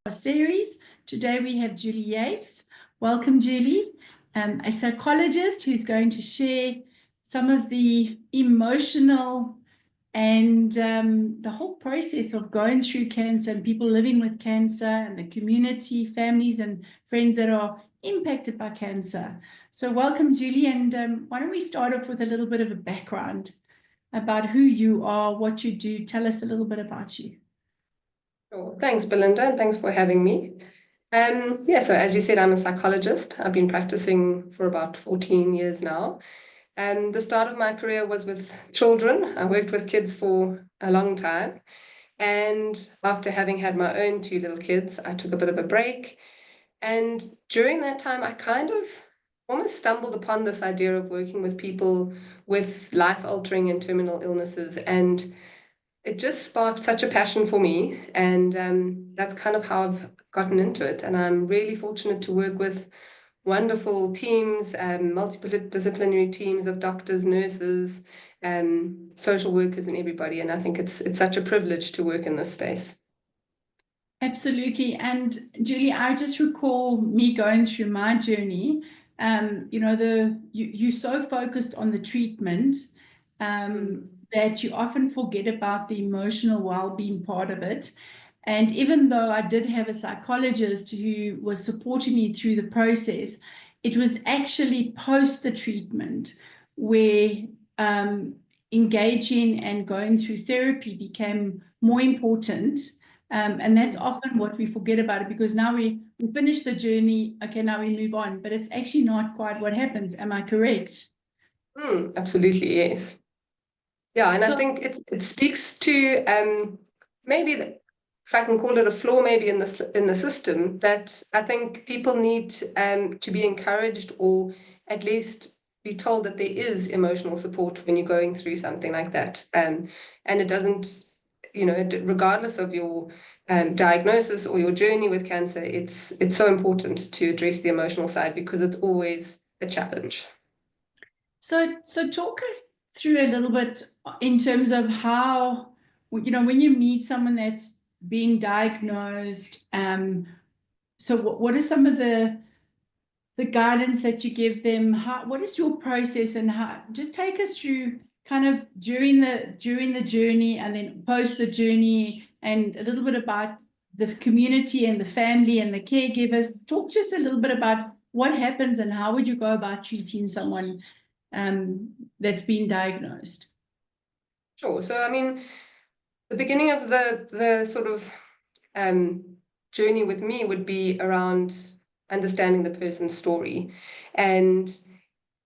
Series. Today we have Julie Yates. Welcome, Julie, a psychologist who's going to share some of the emotional and the whole process of going through cancer and people living with cancer and the community, families and friends that are impacted by cancer. So welcome, Julie, and why don't we start off with a little bit of a background about who you are, what you do. Tell us a little bit about you. Sure. Thanks, Belinda, and thanks for having me. So as you said, I'm a psychologist. I've been practicing for about 14 years now. The start of my career was with children. I worked with kids for a long time. And after having had my own 2 little kids, I took a bit of a break. And during that time, I kind of almost stumbled upon this idea of working with people with life-altering and terminal illnesses. And it just sparked such a passion for me, and that's kind of how I've gotten into it. And I'm really fortunate to work with wonderful teams, multidisciplinary teams of doctors, nurses, social workers, and everybody. And I think it's such a privilege to work in this space. Absolutely. And Julie, I just recall me going through my journey. You're so focused on the treatment. That you often forget about the emotional well-being part of it. And even though I did have a psychologist who was supporting me through the process, it was actually post the treatment where engaging and going through therapy became more important. And that's often what we forget about it, because now we finish the journey, okay, now we move on, but it's actually not quite what happens. Am I correct? Absolutely, yes. Yeah, and I think it speaks to maybe if I can call it a flaw maybe in the system, that I think people need to be encouraged, or at least be told that there is emotional support when you're going through something like that. And it doesn't, regardless of your diagnosis or your journey with cancer, it's so important to address the emotional side, because it's always a challenge. So talk us through a little bit in terms of how, when you meet someone that's being diagnosed, so what are some of the guidance that you give them? What is your process, and how, just take us through kind of during the journey and then post the journey, and a little bit about the community and the family and the caregivers. Talk just a little bit about what happens and how would you go about treating someone that's been diagnosed. Sure. So, I mean, the beginning of the sort of journey with me would be around understanding the person's story. And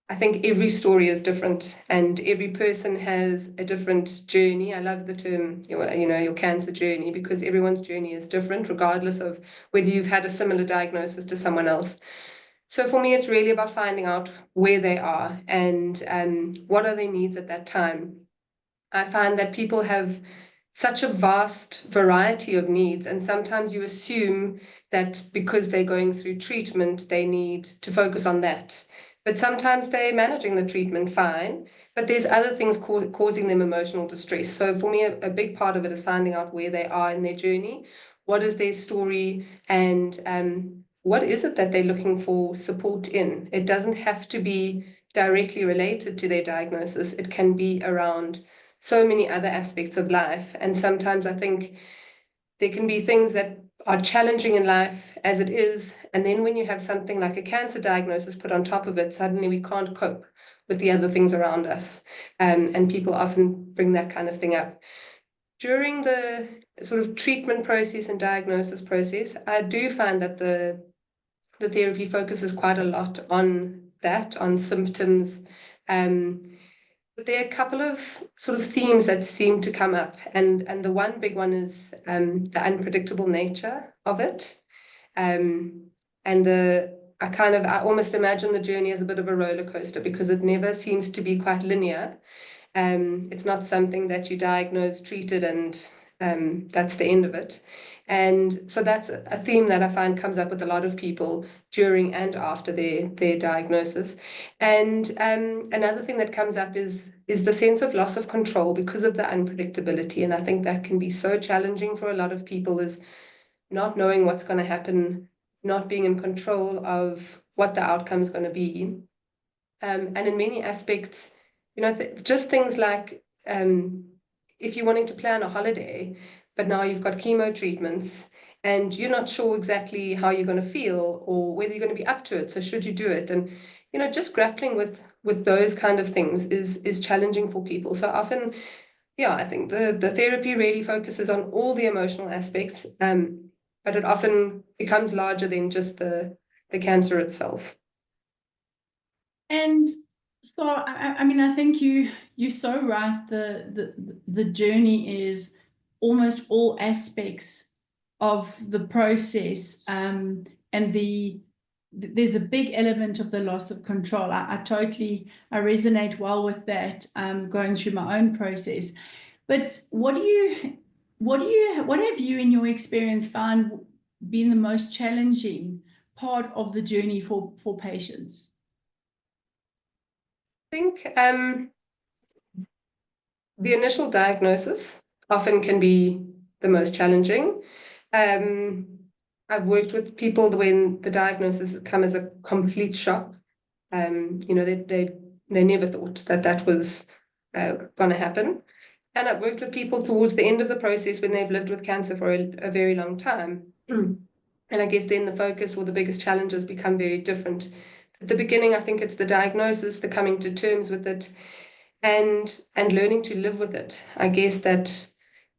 I think every story is different, and every person has a different journey. I love the term, your cancer journey, because everyone's journey is different, regardless of whether you've had a similar diagnosis to someone else. So for me, it's really about finding out where they are and what are their needs at that time. I find that people have such a vast variety of needs, and sometimes you assume that because they're going through treatment, they need to focus on that. But sometimes they're managing the treatment fine, but there's other things causing them emotional distress. So for me, a big part of it is finding out where they are in their journey, what is their story, and what is it that they're looking for support in. It doesn't have to be directly related to their diagnosis. It can be around so many other aspects of life. And sometimes I think there can be things that are challenging in life as it is, and then when you have something like a cancer diagnosis put on top of it, suddenly we can't cope with the other things around us. And people often bring that kind of thing up. During the sort of treatment process and diagnosis process, I do find that the therapy focuses quite a lot on that, on symptoms. But there are a couple of sort of themes that seem to come up, and the one big one is the unpredictable nature of it. And I almost imagine the journey as a bit of a roller coaster, because it never seems to be quite linear. It's not something that you diagnose, treated, and that's the end of it. And so that's a theme that I find comes up with a lot of people during and after their diagnosis. And another thing that comes up is the sense of loss of control because of the unpredictability. And I think that can be so challenging for a lot of people, is not knowing what's going to happen, not being in control of what the outcome is going to be. And in many aspects, just things like if you're wanting to plan a holiday, but now you've got chemo treatments and you're not sure exactly how you're going to feel or whether you're going to be up to it. So should you do it? And, just grappling with those kind of things is challenging for people. So often, yeah, I think the therapy really focuses on all the emotional aspects, but it often becomes larger than just the cancer itself. And so, I mean, I think you're so right. The journey is almost all aspects of the process, and there's a big element of the loss of control. I resonate well with that, going through my own process. But what have you in your experience found been the most challenging part of the journey for patients? I think the initial diagnosis often can be the most challenging. I've worked with people when the diagnosis has come as a complete shock. They never thought that was going to happen. And I've worked with people towards the end of the process when they've lived with cancer for a very long time. And I guess then the focus or the biggest challenges become very different. At the beginning, I think it's the diagnosis, the coming to terms with it, and learning to live with it. I guess that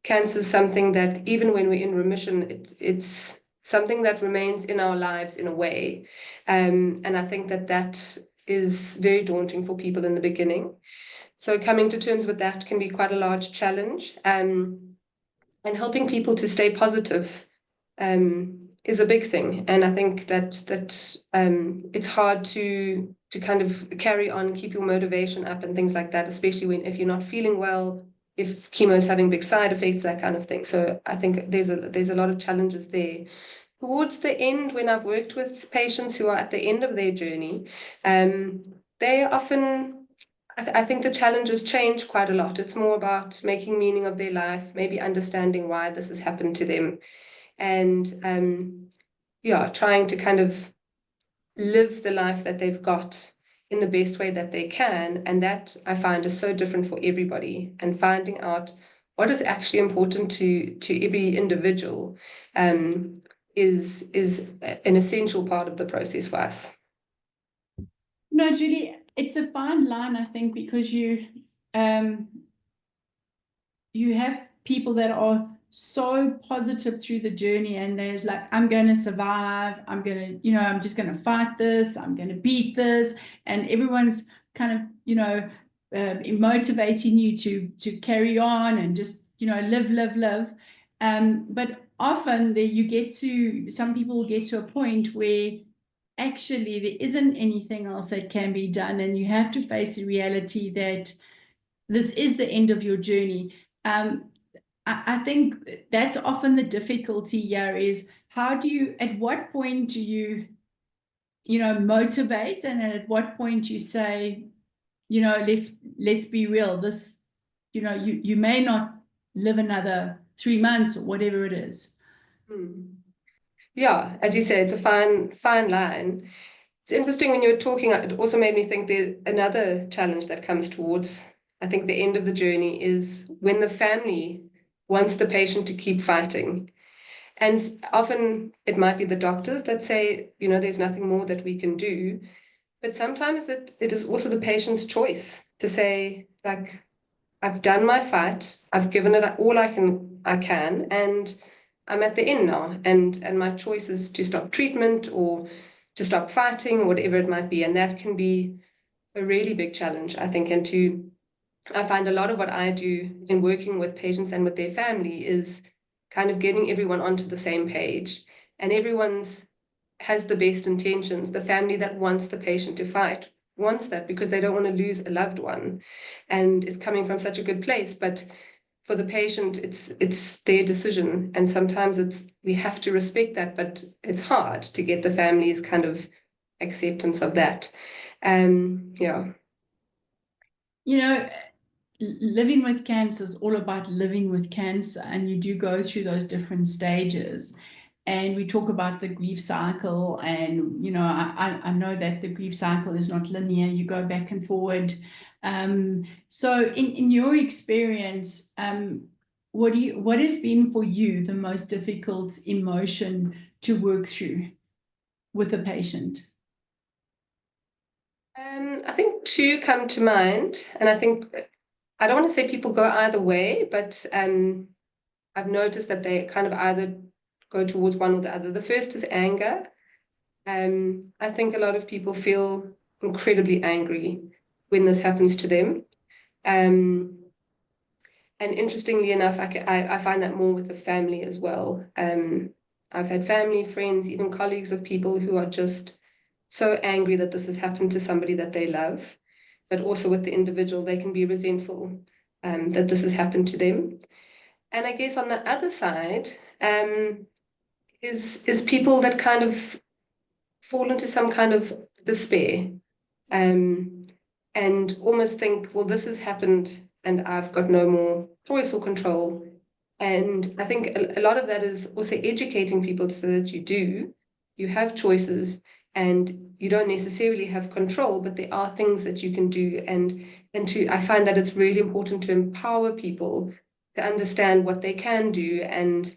cancer is something that even when we're in remission, it's something that remains in our lives in a way. And I think that is very daunting for people in the beginning. So coming to terms with that can be quite a large challenge. And helping people to stay positive is a big thing. And I think that it's hard to kind of carry on, keep your motivation up and things like that, especially if you're not feeling well, if chemo is having big side effects, that kind of thing. So I think there's a lot of challenges there. Towards the end, when I've worked with patients who are at the end of their journey, they often, I think the challenges change quite a lot. It's more about making meaning of their life, maybe understanding why this has happened to them, and trying to kind of live the life that they've got in the best way that they can. And that I find is so different for everybody, and finding out what is actually important to every individual is an essential part of the process for us. No, Julie, it's a fine line, I think, because you have people that are so positive through the journey, and there's like, I'm going to survive, I'm just going to fight this, I'm going to beat this, and everyone's kind of motivating you to carry on and just live. But often some people get to a point where actually there isn't anything else that can be done, and you have to face the reality that this is the end of your journey. I think that's often the difficulty here, is at what point do you motivate, and at what point you say, let's be real, this, you may not live another 3 months or whatever it is. Yeah, as you say, it's a fine line. It's interesting when you were talking, it also made me think there's another challenge that comes towards, I think, the end of the journey, is when the family wants the patient to keep fighting. And often it might be the doctors that say, there's nothing more that we can do. But sometimes it is also the patient's choice to say, like, I've done my fight, I've given it all I can, and I'm at the end now. And my choice is to stop treatment or to stop fighting or whatever it might be. And that can be a really big challenge, I think. I find a lot of what I do in working with patients and with their family is kind of getting everyone onto the same page, and everyone's has the best intentions. The family that wants the patient to fight wants that because they don't want to lose a loved one, and it's coming from such a good place. But for the patient, it's their decision, and sometimes we have to respect that, but it's hard to get the family's kind of acceptance of that. Yeah. You know, living with cancer is all about living with cancer, and you do go through those different stages. And we talk about the grief cycle, and I know that the grief cycle is not linear. You go back and forward. So in your experience, what has been for you the most difficult emotion to work through with a patient? I think two come to mind, and I think I don't want to say people go either way, but I've noticed that they kind of either go towards one or the other. The first is anger. I think a lot of people feel incredibly angry when this happens to them. And interestingly enough, I find that more with the family as well. I've had family, friends, even colleagues of people who are just so angry that this has happened to somebody that they love, but also with the individual, they can be resentful that this has happened to them. And I guess on the other side is people that kind of fall into some kind of despair, and almost think, well, this has happened and I've got no more choice or control. And I think a lot of that is also educating people so that you have choices, and you don't necessarily have control, but there are things that you can do. I find that it's really important to empower people to understand what they can do and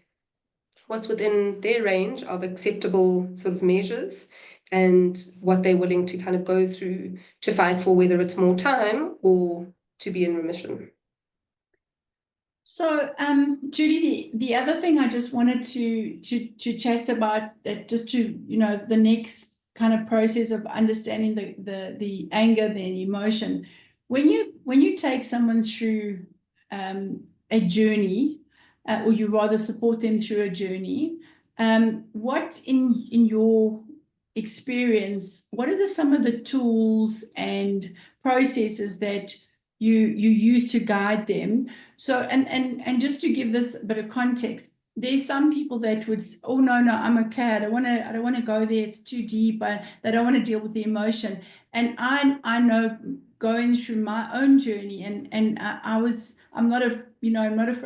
what's within their range of acceptable sort of measures, and what they're willing to kind of go through to fight for, whether it's more time or to be in remission. So, Judy, the other thing I just wanted to chat about, that just to the next kind of process of understanding the anger, the emotion. When you take someone through a journey, or you rather support them through a journey, what in your experience, what are some of the tools and processes that you use to guide them? So, and just to give this a bit of context, there's some people that would, oh no, I'm okay. I don't want to go there. It's too deep. They don't want to deal with the emotion. And I know, going through my own journey, and I'm not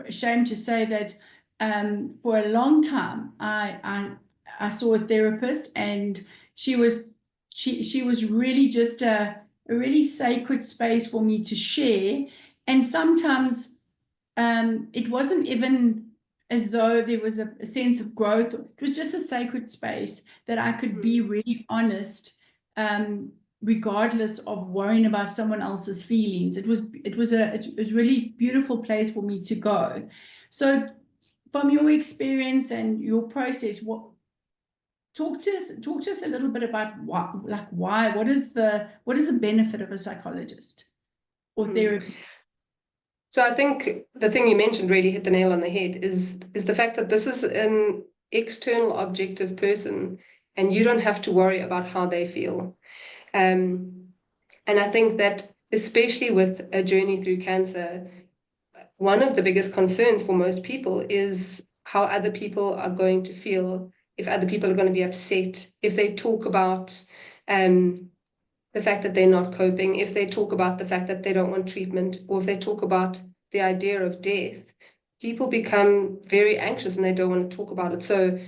ashamed to say that for a long time I saw a therapist, and she was really just a really sacred space for me to share. And sometimes it wasn't even as though there was a sense of growth. It was just a sacred space that I could be really honest, regardless of worrying about someone else's feelings. It was a really beautiful place for me to go. So from your experience and your process, talk to us a little bit about what is the benefit of a psychologist or therapy? So I think the thing you mentioned really hit the nail on the head, is the fact that this is an external objective person, and you don't have to worry about how they feel. And I think that especially with a journey through cancer, one of the biggest concerns for most people is how other people are going to feel, if other people are going to be upset, if they talk about the fact that they're not coping, if they talk about the fact that they don't want treatment, or if they talk about the idea of death. People become very anxious and they don't want to talk about it. So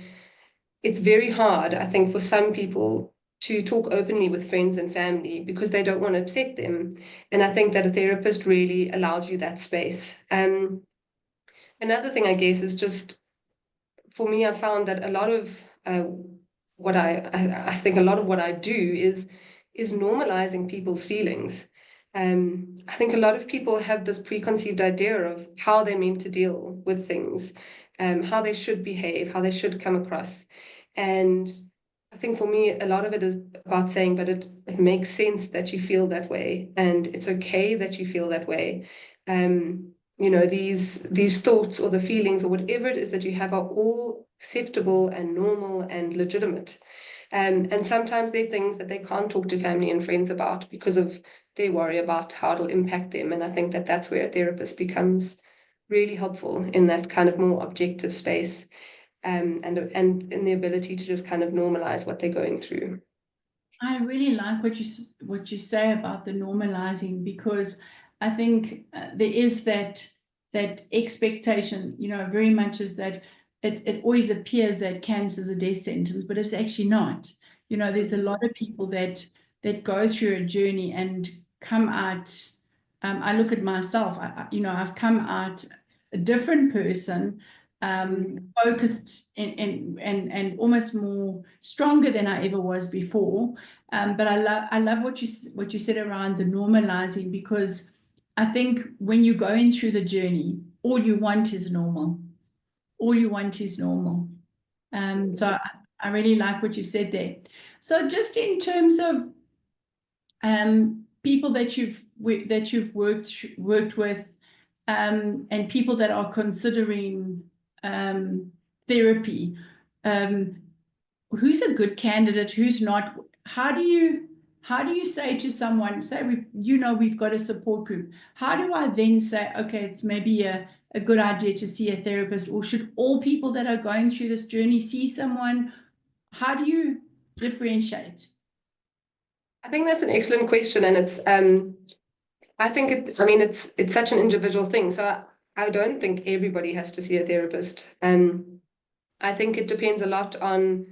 it's very hard, I think, for some people to talk openly with friends and family because they don't want to upset them. And I think that a therapist really allows you that space. Another thing, I guess, is just, for me, I found that a lot of what I think a lot of what I do is normalizing people's feelings. I think a lot of people have this preconceived idea of how they're meant to deal with things, how they should behave, how they should come across. And I think for me, a lot of it is about saying, but it makes sense that you feel that way, and it's okay that you feel that way. These thoughts or the feelings or whatever it is that you have are all acceptable and normal and legitimate. And sometimes they're things that they can't talk to family and friends about because of their worry about how it'll impact them. And I think that that's where a therapist becomes really helpful in that kind of more objective space, and in the ability to just kind of normalize what they're going through. I really like what you say about the normalizing, because I think there is that expectation, very much is that it always appears that cancer is a death sentence, but it's actually not. There's a lot of people that go through a journey and come out. I look at myself. I've come out a different person, focused and almost more stronger than I ever was before. But I love what you said around the normalizing, because I think when you're going through the journey, all you want is normal. All you want is normal. So I really like what you said there. So just in terms of people that you've worked with, and people that are considering therapy, who's a good candidate, who's not? How do you say to someone, say we've got a support group, how do I then say, okay, it's maybe a good idea to see a therapist, or should all people that are going through this journey see someone? How do you differentiate? I think that's an excellent question, and it's I think it's such an individual thing. So I don't think everybody has to see a therapist. I think it depends a lot on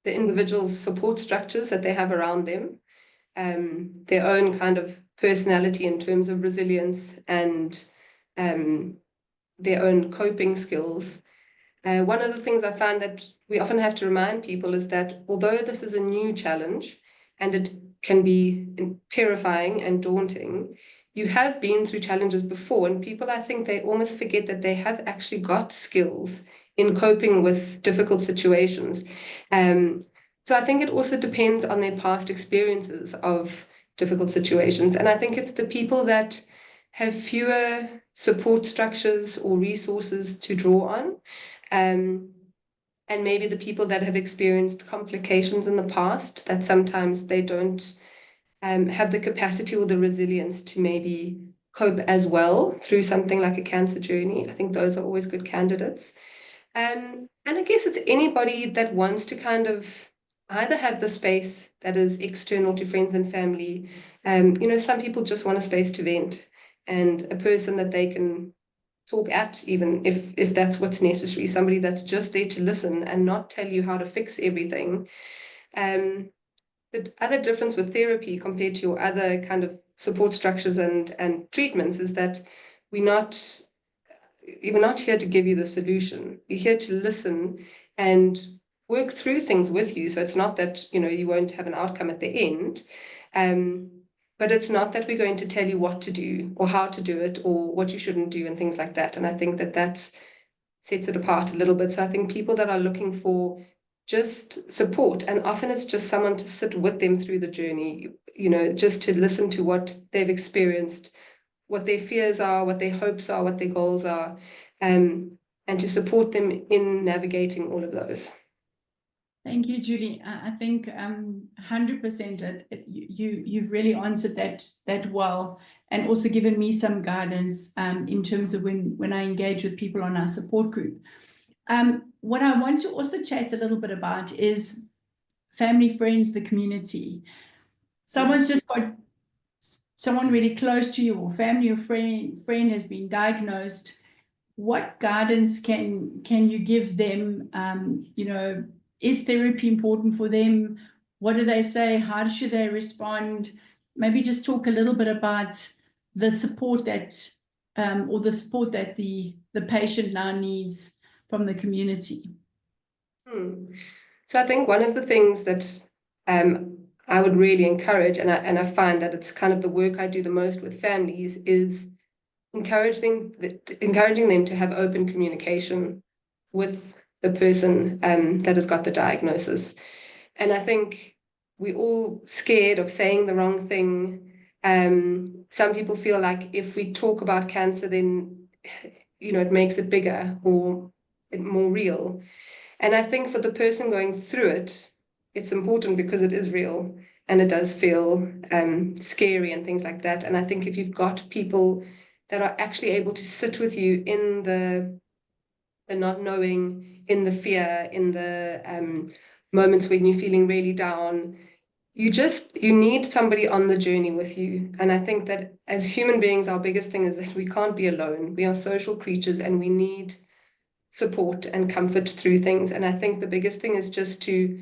the individual's support structures that they have around them, their own kind of personality in terms of resilience, and their own coping skills. One of the things I find that we often have to remind people is that although this is a new challenge and it can be terrifying and daunting, you have been through challenges before, and people, I think, they almost forget that they have actually got skills in coping with difficult situations. So I think it also depends on their past experiences of difficult situations. And I think it's the people that have fewer support structures or resources to draw on, and maybe the people that have experienced complications in the past, that sometimes they don't have the capacity or the resilience to maybe cope as well through something like a cancer journey. I think those are always good candidates. And I guess it's anybody that wants to kind of either have the space that is external to friends and family. Some people just want a space to vent, and a person that they can talk at, even if that's what's necessary, somebody that's just there to listen and not tell you how to fix everything. The other difference with therapy compared to your other kind of support structures and treatments is that we're not here to give you the solution. We're here to listen and work through things with you. So it's not that you won't have an outcome at the end, but it's not that we're going to tell you what to do or how to do it or what you shouldn't do and things like that. And I think that sets it apart a little bit. So I think people that are looking for just support, and often it's just someone to sit with them through the journey, just to listen to what they've experienced, what their fears are, what their hopes are, what their goals are, and to support them in navigating all of those. Thank you, Julie. I think 100% you've really answered that well, and also given me some guidance in terms of when I engage with people on our support group. What I want to also chat a little bit about is family, friends, the community. Someone's just got someone really close to you, or family or friend has been diagnosed. What guidance can you give them? Is therapy important for them? What do they say? How should they respond? Maybe just talk a little bit about the support that the patient now needs from the community. So I think one of the things that I would really encourage, and I find that it's kind of the work I do the most with families, is encouraging them to have open communication with the person that has got the diagnosis. And I think we're all scared of saying the wrong thing. Some people feel like if we talk about cancer, then it makes it bigger or more real. And I think for the person going through it, it's important because it is real and it does feel scary and things like that. And I think if you've got people that are actually able to sit with you in the not knowing, in the fear, in the moments when you're feeling really down. You need somebody on the journey with you. And I think that as human beings, our biggest thing is that we can't be alone. We are social creatures and we need support and comfort through things. And I think the biggest thing is just to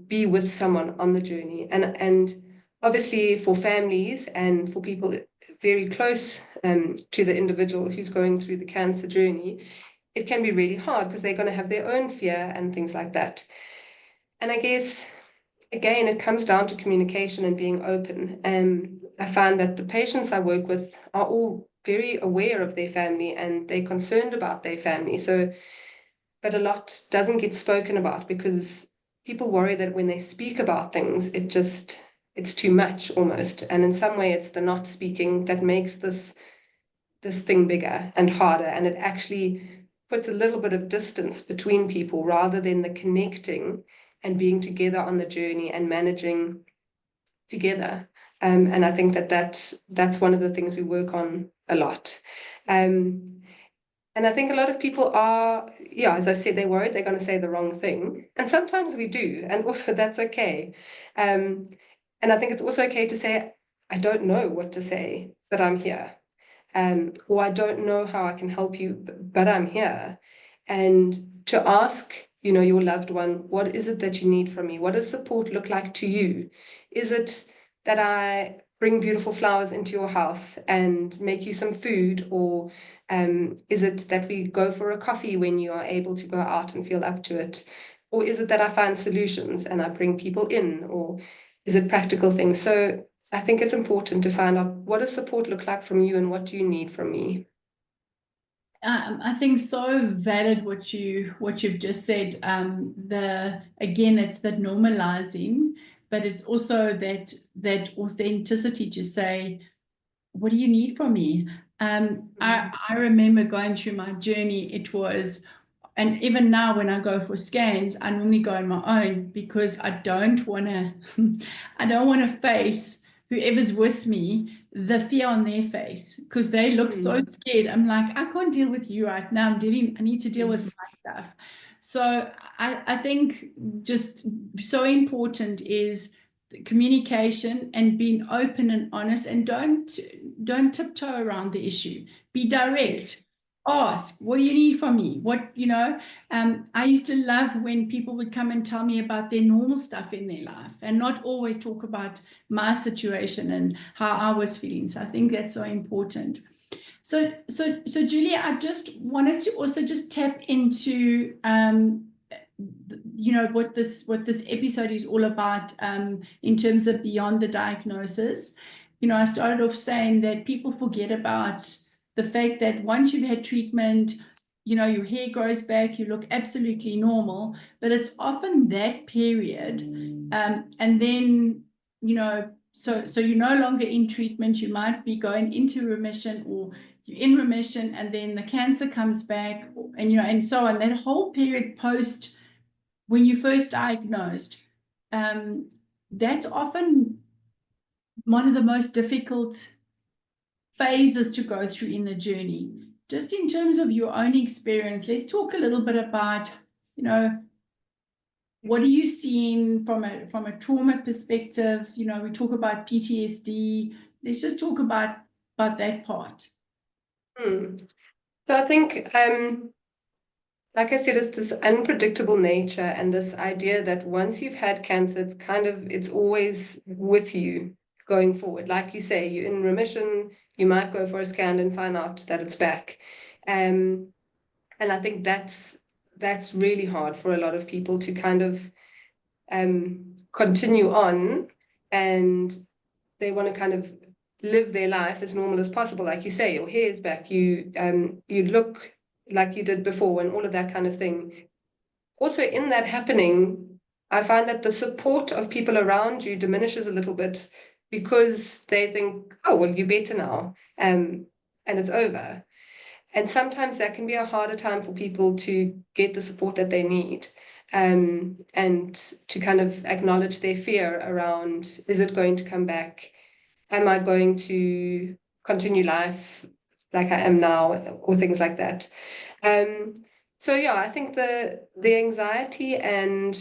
be with someone on the journey. And obviously for families and for people very close to the individual who's going through the cancer journey, it can be really hard because they're going to have their own fear and things like that. And I guess, again, it comes down to communication and being open. And I find that the patients I work with are all very aware of their family and they're concerned about their family. So, but a lot doesn't get spoken about because people worry that when they speak about things, it's too much almost. And in some way, it's the not speaking that makes this thing bigger and harder. And it actually puts a little bit of distance between people rather than the connecting and being together on the journey and managing together. And I think that's one of the things we work on a lot. And I think a lot of people are, yeah, as I said, they're worried they're going to say the wrong thing. And sometimes we do, and also that's okay. And I think it's also okay to say, I don't know what to say, but I'm here. Or I don't know how I can help you, but I'm here. And to ask, your loved one, what is it that you need from me? What does support look like to you? Is it that I bring beautiful flowers into your house and make you some food? Or is it that we go for a coffee when you are able to go out and feel up to it? Or is it that I find solutions and I bring people in? Or is it practical things? So I think it's important to find out, what does support look like from you and what do you need from me? I think so valid what you've just said. Again, it's that normalizing, but it's also that authenticity to say, what do you need from me? I remember going through my journey. It was, and even now when I go for scans, I normally go on my own because I don't want to, I don't want to face whoever's with me, the fear on their face, because they look so scared. I'm like, I can't deal with you right now. I need to deal with my stuff. So I think just so important is communication and being open and honest, and don't tiptoe around the issue. Be direct. Ask, what do you need from me? I used to love when people would come and tell me about their normal stuff in their life and not always talk about my situation and how I was feeling. So I think that's so important. So Julia, I just wanted to also just tap into what this episode is all about in terms of beyond the diagnosis. I started off saying that people forget about the fact that once you've had treatment, your hair grows back, you look absolutely normal, but it's often that period. And then, so you're no longer in treatment, you might be going into remission, or you're in remission, and then the cancer comes back, and so on. That whole period post when you first diagnosed, that's often one of the most difficult phases to go through in the journey. Just in terms of your own experience, let's talk a little bit about, what are you seeing from a trauma perspective? We talk about PTSD. Let's just talk about that part. So I think, like I said, it's this unpredictable nature and this idea that once you've had cancer, it's always with you going forward. Like you say, you're in remission, you might go for a scan and find out that it's back. And I think that's really hard for a lot of people to kind of continue on, and they want to kind of live their life as normal as possible. Like you say, your hair's back, you look like you did before, and all of that kind of thing. Also, in that happening, I find that the support of people around you diminishes a little bit because they think, oh, well, you're better now, and it's over. And sometimes that can be a harder time for people to get the support that they need, and to kind of acknowledge their fear around, is it going to come back? Am I going to continue life like I am now, or things like that. So yeah, I think the anxiety, and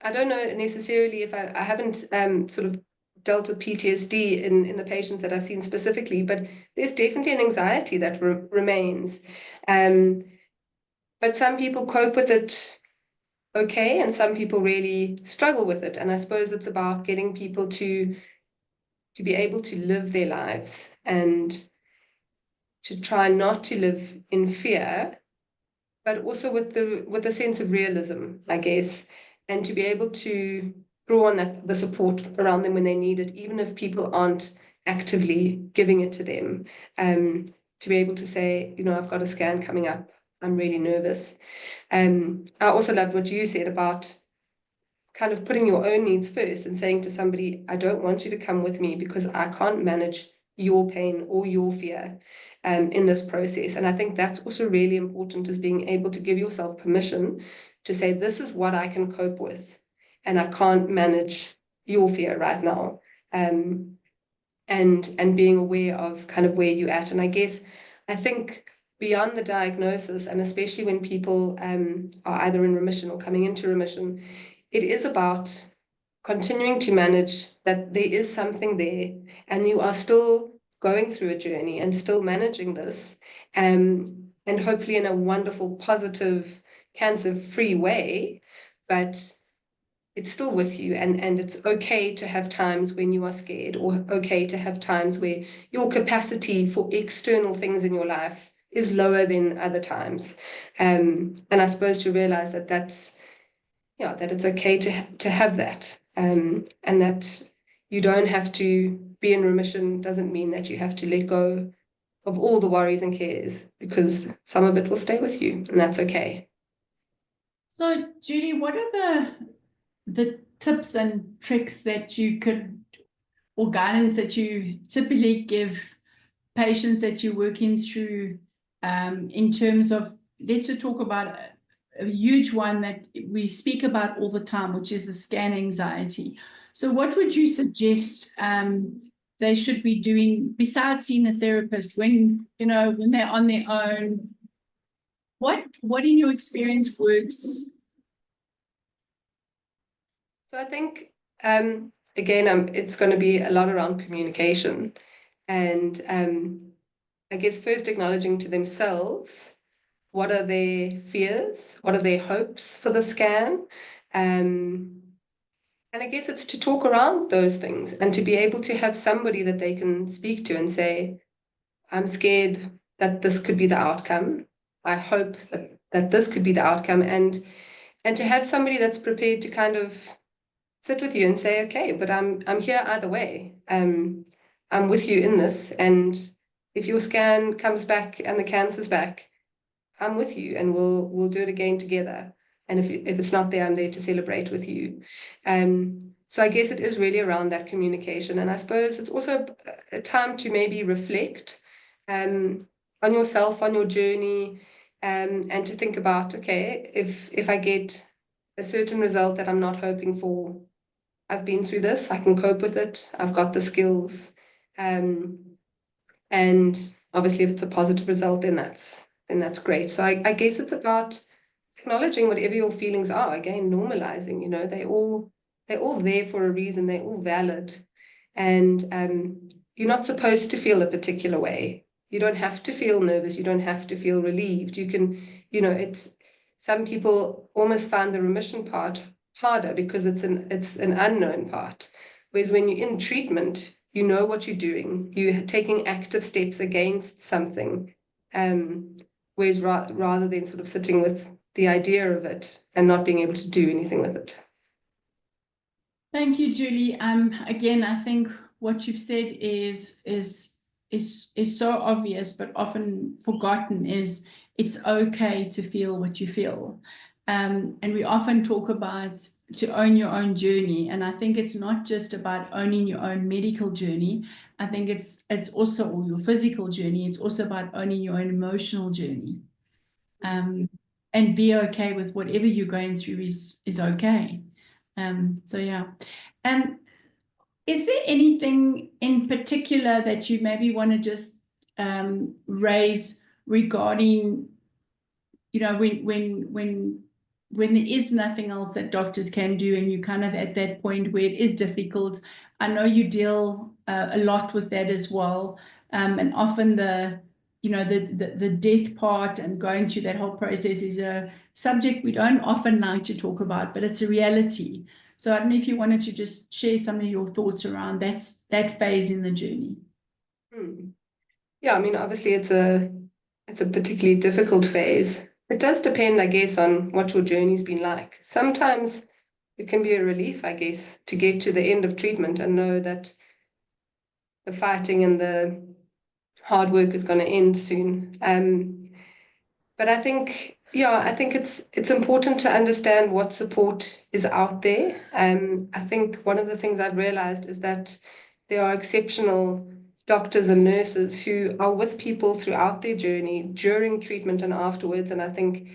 I don't know necessarily if I haven't sort of dealt with PTSD in the patients that I've seen specifically, but there's definitely an anxiety that remains. But some people cope with it okay, and some people really struggle with it. And I suppose it's about getting people to be able to live their lives and to try not to live in fear, but also with a sense of realism, I guess, and to be able to draw on the support around them when they need it, even if people aren't actively giving it to them. To be able to say, you know, I've got a scan coming up, I'm really nervous. I also loved what you said about kind of putting your own needs first and saying to somebody, I don't want you to come with me because I can't manage your pain or your fear in this process. And I think that's also really important, is being able to give yourself permission to say, this is what I can cope with, and I can't manage your fear right now. And being aware of kind of where you're at. And I think beyond the diagnosis, and especially when people are either in remission or coming into remission, it is about continuing to manage that there is something there, and you are still going through a journey and still managing this, and hopefully in a wonderful, positive, cancer-free way, but it's still with you, and it's okay to have times when you are scared, or okay to have times where your capacity for external things in your life is lower than other times. And I suppose to realize that that it's okay to have that, and that you don't have to be in remission doesn't mean that you have to let go of all the worries and cares, because some of it will stay with you, and that's okay. So, Julie, what are the tips and tricks that you could, or guidance that you typically give patients that you're working through, in terms of, let's just talk about a huge one that we speak about all the time, which is the scan anxiety. So what would you suggest they should be doing besides seeing a therapist when, you know, when they're on their own? What in your experience works? So I think, again, it's going to be a lot around communication, and I guess first acknowledging to themselves, what are their fears, what are their hopes for the scan, and I guess it's to talk around those things and to be able to have somebody that they can speak to and say, I'm scared that this could be the outcome. I hope that this could be the outcome, and to have somebody that's prepared to kind of sit with you and say, okay, but I'm here either way. I'm with you in this, and if your scan comes back and the cancer's back, I'm with you, and we'll do it again together. And if it's not there, I'm there to celebrate with you. So I guess it is really around that communication, and I suppose it's also a time to maybe reflect on yourself, on your journey, and to think about, okay, if I get a certain result that I'm not hoping for, I've been through this, I can cope with it, I've got the skills. And obviously if it's a positive result, then that's great. So I guess it's about acknowledging whatever your feelings are, again, normalizing, you know, they're all there for a reason, they're all valid. And you're not supposed to feel a particular way. You don't have to feel nervous, you don't have to feel relieved. You can, you know, it's some people almost find the remission part harder because it's an unknown part. Whereas when you're in treatment, you know what you're doing. You're taking active steps against something. Whereas rather than sort of sitting with the idea of it and not being able to do anything with it. Thank you, Julie. Again, I think what you've said is so obvious, but often forgotten, is it's okay to feel what you feel. And we often talk about to own your own journey. And I think it's not just about owning your own medical journey. I think it's also your physical journey. It's also about owning your own emotional journey. And be okay with whatever you're going through is okay. So yeah. Is there anything in particular that you maybe want to just raise regarding, when there is nothing else that doctors can do and you kind of at that point where it is difficult? I know you deal a lot with that as well, and often the death part and going through that whole process is a subject we don't often like to talk about, but it's a reality. So I don't know if you wanted to just share some of your thoughts around that phase in the journey. Yeah, I mean, obviously it's a particularly difficult phase. It does depend, I guess, on what your journey's been like. Sometimes it can be a relief, I guess, to get to the end of treatment and know that the fighting and the hard work is going to end soon. But I think, it's important to understand what support is out there. I think one of the things I've realized is that there are exceptional doctors and nurses who are with people throughout their journey, during treatment and afterwards. And I think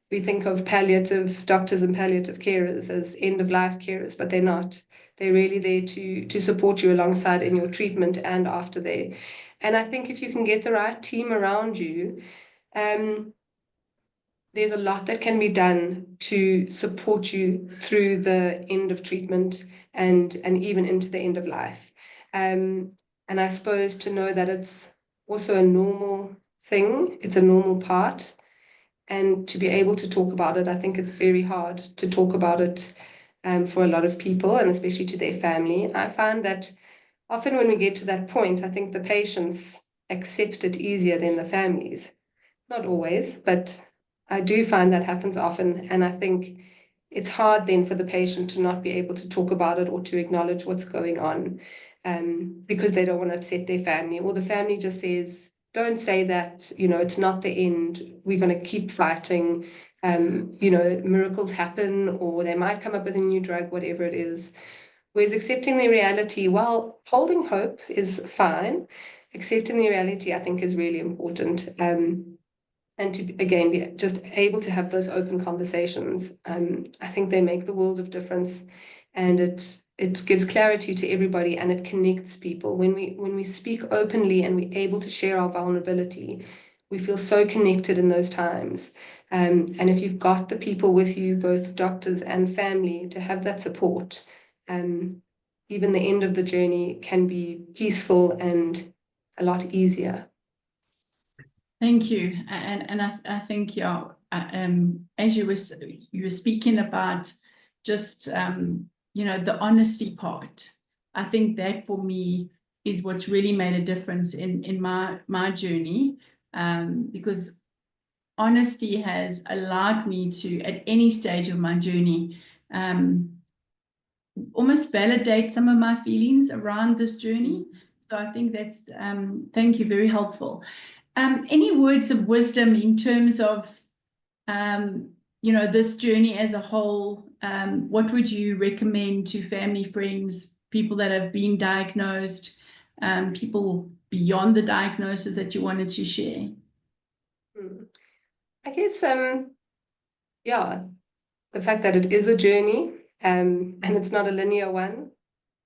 we think of palliative doctors and palliative carers as end-of-life carers, but they're not. They're really there to support you alongside in your treatment and after there. And I think if you can get the right team around you, there's a lot that can be done to support you through the end of treatment and even into the end of life. And I suppose to know that it's also a normal thing, it's a normal part, and to be able to talk about it. I think it's very hard to talk about it for a lot of people, and especially to their family. I find that often when we get to that point, I think the patients accept it easier than the families. Not always, but I do find that happens often, and I think it's hard then for the patient to not be able to talk about it or to acknowledge what's going on, because they don't want to upset their family, or the family just says, don't say that, it's not the end, we're going to keep fighting, miracles happen, or they might come up with a new drug, whatever it is. Whereas accepting the reality, while holding hope is fine, accepting the reality, I think, is really important. And to, again, be just able to have those open conversations. I think they make the world of difference, and it gives clarity to everybody, and it connects people. When we speak openly and we're able to share our vulnerability, we feel so connected in those times. And if you've got the people with you, both doctors and family, to have that support, even the end of the journey can be peaceful and a lot easier. Thank you. And I think, as you were speaking about just, the honesty part, I think that for me is what's really made a difference in my journey, because honesty has allowed me to, at any stage of my journey, almost validate some of my feelings around this journey. So I think that's, thank you, very helpful. Any words of wisdom in terms of, this journey as a whole? What would you recommend to family, friends, people that have been diagnosed, people beyond the diagnosis that you wanted to share? I guess, the fact that it is a journey, and it's not a linear one.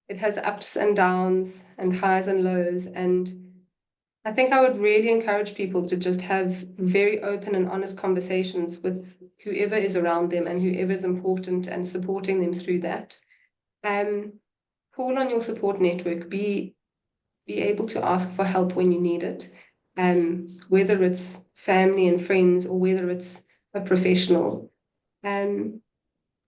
It has ups and downs and highs and lows, and I think I would really encourage people to just have very open and honest conversations with whoever is around them and whoever is important, and supporting them through that. Call on your support network. Be able to ask for help when you need it, whether it's family and friends or whether it's a professional. And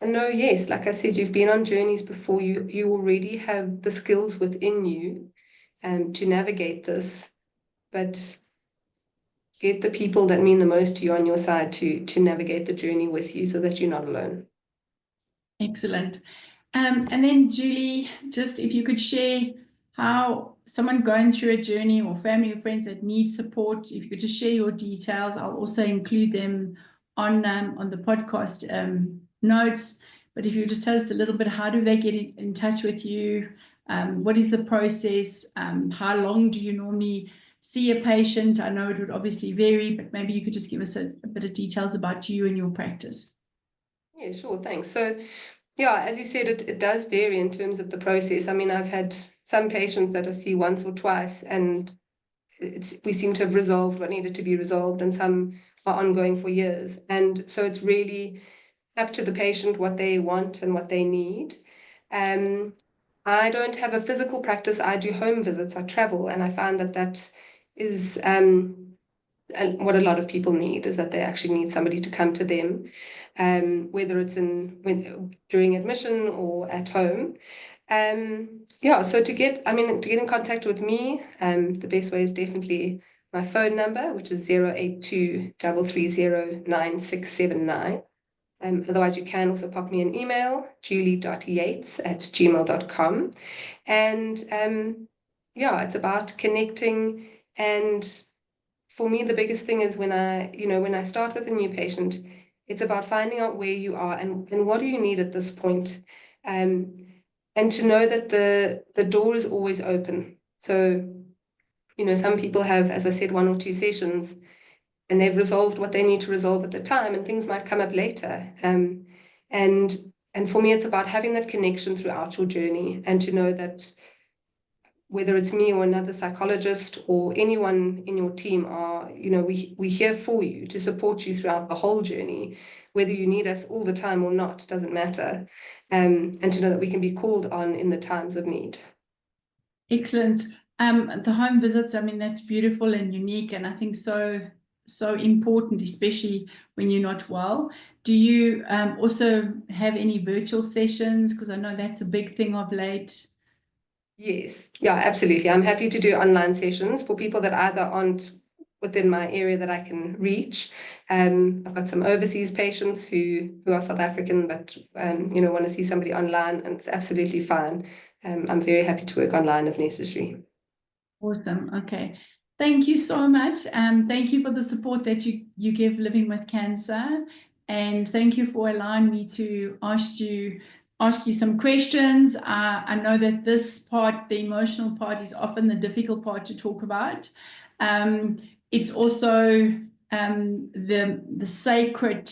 no, yes, like I said, you've been on journeys before. You already have the skills within you to navigate this. But get the people that mean the most to you on your side to navigate the journey with you, so that you're not alone. Excellent. And then Julie, just if you could share how someone going through a journey, or family or friends that need support, if you could just share your details. I'll also include them on the podcast notes. But if you just tell us a little bit, how do they get in touch with you? What is the process? How long do you normally see a patient? I know it would obviously vary, but maybe you could just give us a bit of details about you and your practice. Yeah, sure, thanks. So Yeah, as you said, it does vary in terms of the process. I mean, I've had some patients that I see once or twice, and we seem to have resolved what needed to be resolved, and some are ongoing for years. And so it's really up to the patient what they want and what they need. I don't have a physical practice. I do home visits. I travel, and I find that that is and what a lot of people need, is that they actually need somebody to come to them, whether it's during admission or at home. Yeah, so to get in contact with me, the best way is definitely my phone number, which is 082-330-9679. Otherwise, you can also pop me an email, julie.yates@gmail.com. And yeah, it's about connecting. And for me, the biggest thing is when I start with a new patient, it's about finding out where you are and what do you need at this point. And to know that the door is always open. So, some people have, as I said, 1 or 2 sessions, and they've resolved what they need to resolve at the time, and things might come up later. And for me, it's about having that connection throughout your journey, and to know that whether it's me or another psychologist or anyone in your team we're here for you, to support you throughout the whole journey. Whether you need us all the time or not doesn't matter. And to know that we can be called on in the times of need. Excellent. The home visits, I mean, that's beautiful and unique, and I think so important, especially when you're not well. Do you also have any virtual sessions? Because I know that's a big thing of late. Yes, yeah, absolutely. I'm happy to do online sessions for people that either aren't within my area that I can reach. I've got some overseas patients who are South African, but want to see somebody online, and it's absolutely fine. I'm very happy to work online if necessary. Awesome. Okay. Thank you so much. Thank you for the support that you give Living with Cancer, and thank you for allowing me to ask you some questions. I know that this part, the emotional part, is often the difficult part to talk about. It's also the sacred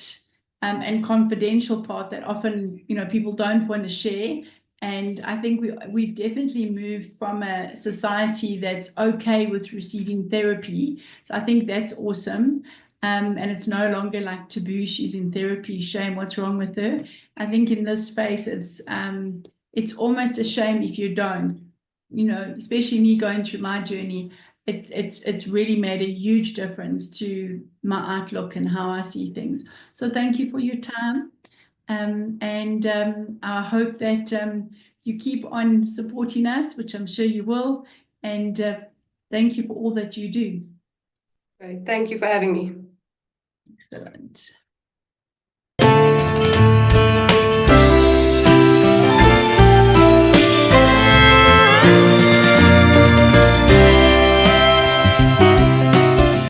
and confidential part that often people don't want to share. And I think we've definitely moved from a society that's okay with receiving therapy. So I think that's awesome. And it's no longer like taboo. She's in therapy. Shame. What's wrong with her? I think in this space, it's almost a shame if you don't. Especially me going through my journey, it's really made a huge difference to my outlook and how I see things. So thank you for your time. I hope that you keep on supporting us, which I'm sure you will. And thank you for all that you do. Great. Thank you for having me. Excellent.